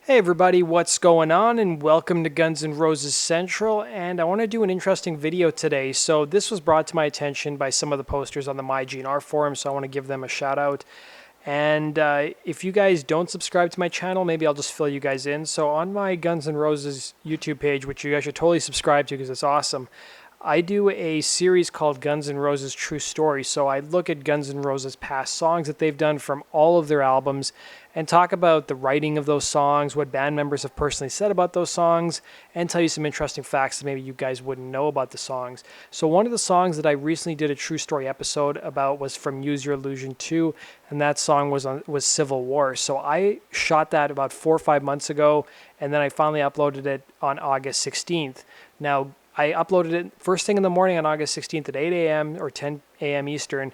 Hey everybody, what's going on? And welcome to Guns N' Roses Central. And I want to do an interesting video today. So this was brought to my attention by some of the posters on the MyGNR forum, so I want to give them a shout out. And if you guys don't subscribe to my channel, maybe I'll just fill you guys in. So on my Guns N' Roses YouTube page, which you guys should totally subscribe to because it's awesome, I do a series called Guns N' Roses True Story. So I look at Guns N' Roses past songs that they've done from all of their albums and talk about the writing of those songs, what band members have personally said about those songs, and tell you some interesting facts that maybe you guys wouldn't know about the songs. So one of the songs that I recently did a True Story episode about was from Use Your Illusion 2, and that song was Civil War. So I shot that about 4 or 5 months ago, and then I finally uploaded it on August 16th. Now, I uploaded it first thing in the morning on August 16th at 8 a.m. or 10 a.m. Eastern.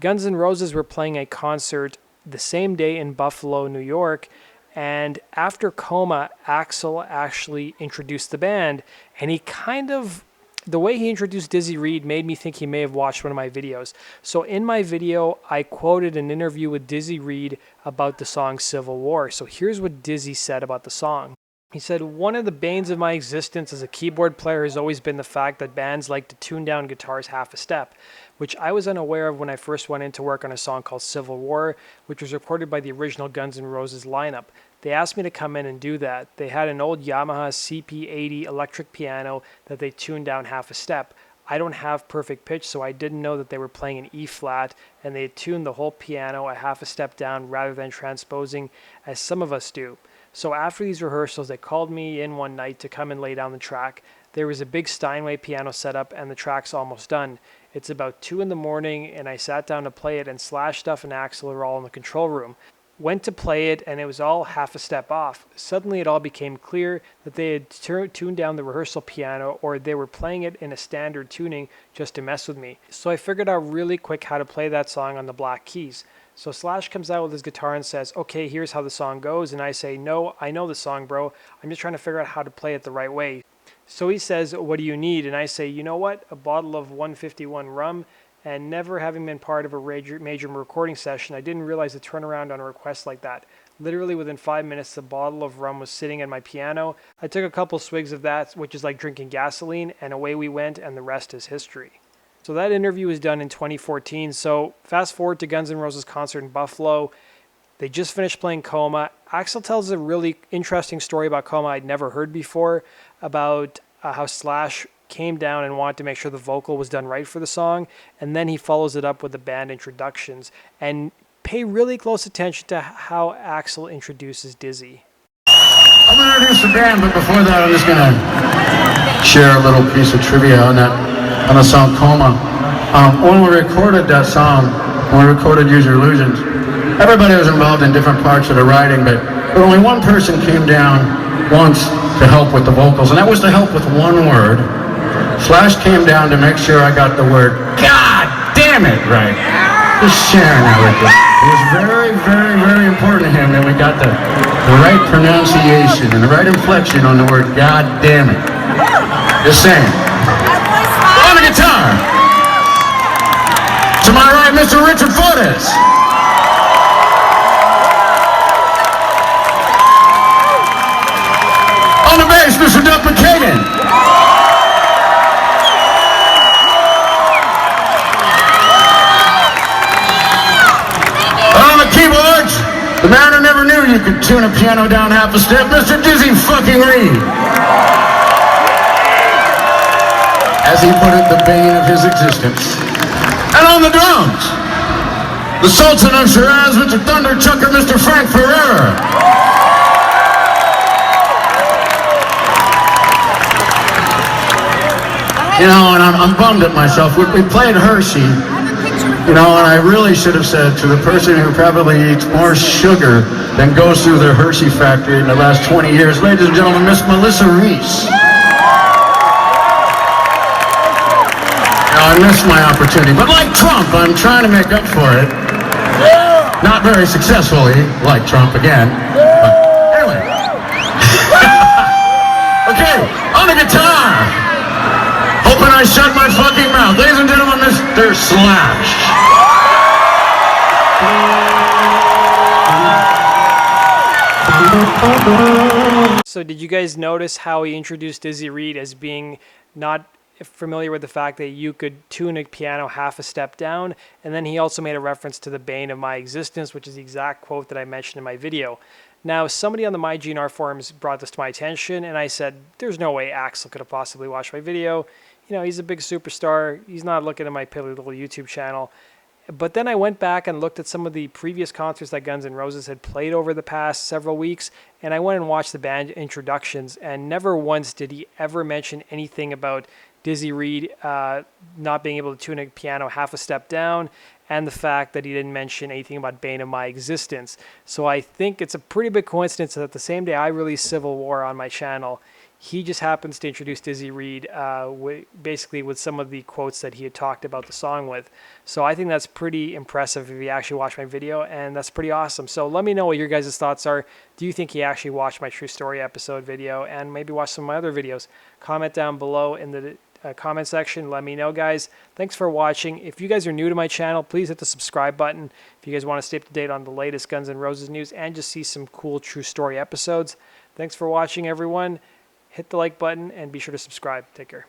Guns N' Roses were playing a concert the same day in Buffalo, New York, and after Coma, Axl actually introduced the band, and the way he introduced Dizzy Reed made me think he may have watched one of my videos. So in my video, I quoted an interview with Dizzy Reed about the song Civil War. So here's what Dizzy said about the song. He said, "One of the banes of my existence as a keyboard player has always been the fact that bands like to tune down guitars half a step, which I was unaware of when I first went into work on a song called Civil War, which was recorded by the original Guns N' Roses lineup. They asked me to come in and do that. They had an old Yamaha CP80 electric piano that they tuned down half a step. I don't have perfect pitch, so I didn't know that they were playing an E flat, and they had tuned the whole piano a half a step down rather than transposing as some of us do. So after these rehearsals, they called me in one night to come and lay down the track. There was a big Steinway piano set up, and the track's almost done. It's about 2 in the morning, and I sat down to play it, and Slash, Stuff, and Axl are all in the control room. Went to play it, and it was all half a step off. Suddenly it all became clear that they had tuned down the rehearsal piano, or they were playing it in a standard tuning just to mess with me. So I figured out really quick how to play that song on the black keys. So Slash comes out with his guitar and says, okay, here's how the song goes. And I say, no, I know the song, bro. I'm just trying to figure out how to play it the right way. So he says, what do you need? And I say, you know what? A bottle of 151 rum. And never having been part of a major recording session, I didn't realize the turnaround on a request like that. Literally within 5 minutes, the bottle of rum was sitting at my piano. I took a couple swigs of that, which is like drinking gasoline, and away we went, and the rest is history. So that interview was done in 2014. So fast forward to Guns N' Roses concert in Buffalo. They just finished playing Coma. Axl tells a really interesting story about Coma I'd never heard before, about how Slash came down and wanted to make sure the vocal was done right for the song. And then he follows it up with the band introductions. And pay really close attention to how Axl introduces Dizzy. I'm going to introduce the band, but before that I'm just going to share a little piece of trivia on the song Coma. When we recorded that song, when we recorded Use Your Illusions, everybody was involved in different parts of the writing, but only one person came down once to help with the vocals, and that was to help with one word. Slash came down to make sure I got the word God damn it right. Just sharing that with you. It was very, very, very important to him that we got the right pronunciation and the right inflection on the word God damn it. Just saying. On the guitar, to my right, Mr. Richard Fortes. On the bass, Mr. Duck McKagan. On the keyboards, the man who never knew you could tune a piano down half a step, Mr. Dizzy fucking Reed. As he put it, the bane of his existence. And on the drums, the Sultan of Shiraz, Mr. Thunder Chucker, Mr. Frank Ferreira. You know, and I'm bummed at myself. We played Hershey, you know, and I really should have said to the person who probably eats more sugar than goes through the Hershey factory in the last 20 years, ladies and gentlemen, Miss Melissa Reese. I missed my opportunity, but like Trump, I'm trying to make up for it. Not very successfully, like Trump again. But anyway. Okay, on the guitar. Hoping I shut my fucking mouth. Ladies and gentlemen, Mr. Slash. So did you guys notice how he introduced Dizzy Reed as being not familiar with the fact that you could tune a piano half a step down? And then he also made a reference to the bane of my existence, which is the exact quote that I mentioned in my video. Now, somebody on the MyGNR forums brought this to my attention, and I said, there's no way Axl could have possibly watched my video. You know, he's a big superstar. He's not looking at my piddly little YouTube channel. But then I went back and looked at some of the previous concerts that Guns N' Roses had played over the past several weeks, and I went and watched the band introductions, and never once did he ever mention anything about Dizzy Reed not being able to tune a piano half a step down, and the fact that he didn't mention anything about Bane of My Existence. So I think it's a pretty big coincidence that the same day I released Civil War on my channel, he just happens to introduce Dizzy Reed basically with some of the quotes that he had talked about the song with. So I think that's pretty impressive if you actually watch my video, and that's pretty awesome. So let me know what your guys' thoughts are. Do you think he actually watched my True Story episode video and maybe watched some of my other videos? Comment down below in the comment section. Let me know, guys. Thanks for watching. If you guys are new to my channel, please hit the subscribe button if you guys want to stay up to date on the latest Guns N' Roses news and just see some cool True Story episodes. Thanks for watching, everyone. Hit the like button and be sure to subscribe. Take care.